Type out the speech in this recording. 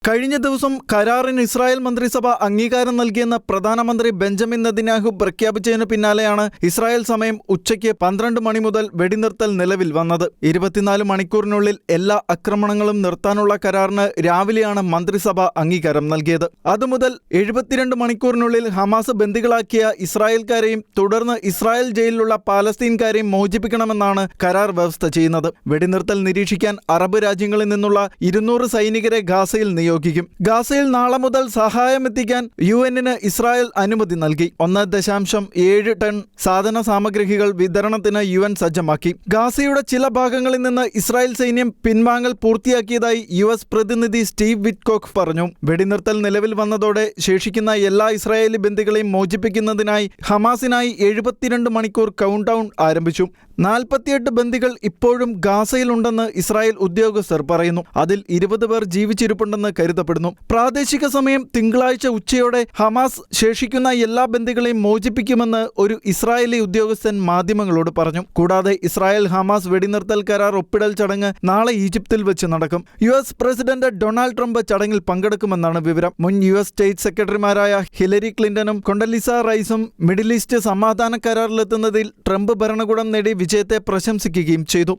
കഴിഞ്ഞ ദിവസം കരാറിന് ഇസ്രായേൽ മന്ത്രിസഭ അംഗീകാരം നൽകിയെന്ന് പ്രധാനമന്ത്രി ബെഞ്ചമിൻ നെതന്യാഹു പ്രഖ്യാപിച്ചതിനു പിന്നാലെയാണ് ഇസ്രായേൽ സമയം ഉച്ചയ്ക്ക് 12 മണി മുതൽ വെടിനിർത്തൽ നിലവിൽ വന്നത്. 24 മണിക്കൂറിനുള്ളിൽ എല്ലാ ആക്രമണങ്ങളും നിർത്താനുള്ള കരാറിന് രാവിലെയാണ് മന്ത്രിസഭ അംഗീകാരം നൽകിയത്. അതുമുതൽ 72 മണിക്കൂറിനുള്ളിൽ ഹമാസ് ബന്ദികളാക്കിയ ഇസ്രായേൽക്കാരെയും തുടർന്ന് ഇസ്രായേൽ ജയിലിലുള്ള പാലസ്തീൻകാരെയും മോചിപ്പിക്കണമെന്നാണ് കരാർ വ്യവസ്ഥ ചെയ്യുന്നത്. വെടിനിർത്തൽ നിരീക്ഷിക്കാൻ അറബ് രാജ്യങ്ങളിൽ നിന്നുള്ള 200 സൈനികരെ ഗാസയിൽ നിയോഗിക്കും. ഗാസയിൽ നാളെ മുതൽ സഹായമെത്തിക്കാൻ യുഎന്നിന് ഇസ്രായേൽ അനുമതി നൽകി. 1.7 ടൺ സാധന സാമഗ്രികൾ വിതരണത്തിന് യുഎൻ സജ്ജമാക്കി. ഗാസയുടെ ചില ഭാഗങ്ങളിൽ നിന്ന് ഇസ്രായേൽ സൈന്യം പിൻവാങ്ങൽ പൂർത്തിയാക്കിയതായി US പ്രതിനിധി സ്റ്റീവ് വിറ്റ്കോക്ക് പറഞ്ഞു. വെടിനിർത്തൽ നിലവിൽ വന്നതോടെ ശേഷിക്കുന്ന എല്ലാ ഇസ്രായേലി ബന്ദികളെയും മോചിപ്പിക്കുന്നതിനായി ഹമാസിനായി 72 മണിക്കൂർ കൗണ്ട് ഡൗൺ ആരംഭിച്ചു. 48 ബന്ദികൾ ഇപ്പോഴും ഗാസയിലുണ്ടെന്ന് ഇസ്രായേൽ ഉദ്യോഗസ്ഥർ പറയുന്നു. അതിൽ 20 പേർ ജീവിച്ചിരിപ്പുണ്ടെന്ന് കരുതപ്പെടുന്നു. പ്രാദേശിക സമയം തിങ്കളാഴ്ച ഉച്ചയോടെ ഹമാസ് ശേഷിക്കുന്ന എല്ലാ ബന്ദികളെയും മോചിപ്പിക്കുമെന്ന് ഒരു ഇസ്രായേലി ഉദ്യോഗസ്ഥൻ മാധ്യമങ്ങളോട് പറഞ്ഞു. കൂടാതെ ഇസ്രായേൽ ഹമാസ് വെടിനിർത്തൽ കരാർ ഒപ്പിടൽ ചടങ്ങ് നാളെ ഈജിപ്തിൽ വെച്ച് നടക്കും. US പ്രസിഡന്റ് ഡൊണാൾഡ് ട്രംപ് ചടങ്ങിൽ പങ്കെടുക്കുമെന്നാണ് വിവരം. മുൻ US സ്റ്റേറ്റ് സെക്രട്ടറിമാരായ ഹിലരി ക്ലിന്റണും കൊണ്ടലിസ റൈസും മിഡിൽ ഈസ്റ്റ് സമാധാന കരാറിലെത്തുന്നതിൽ ട്രംപ് ഭരണകൂടം നേടി വിജയത്തെ പ്രശംസിക്കുകയും ചെയ്തു.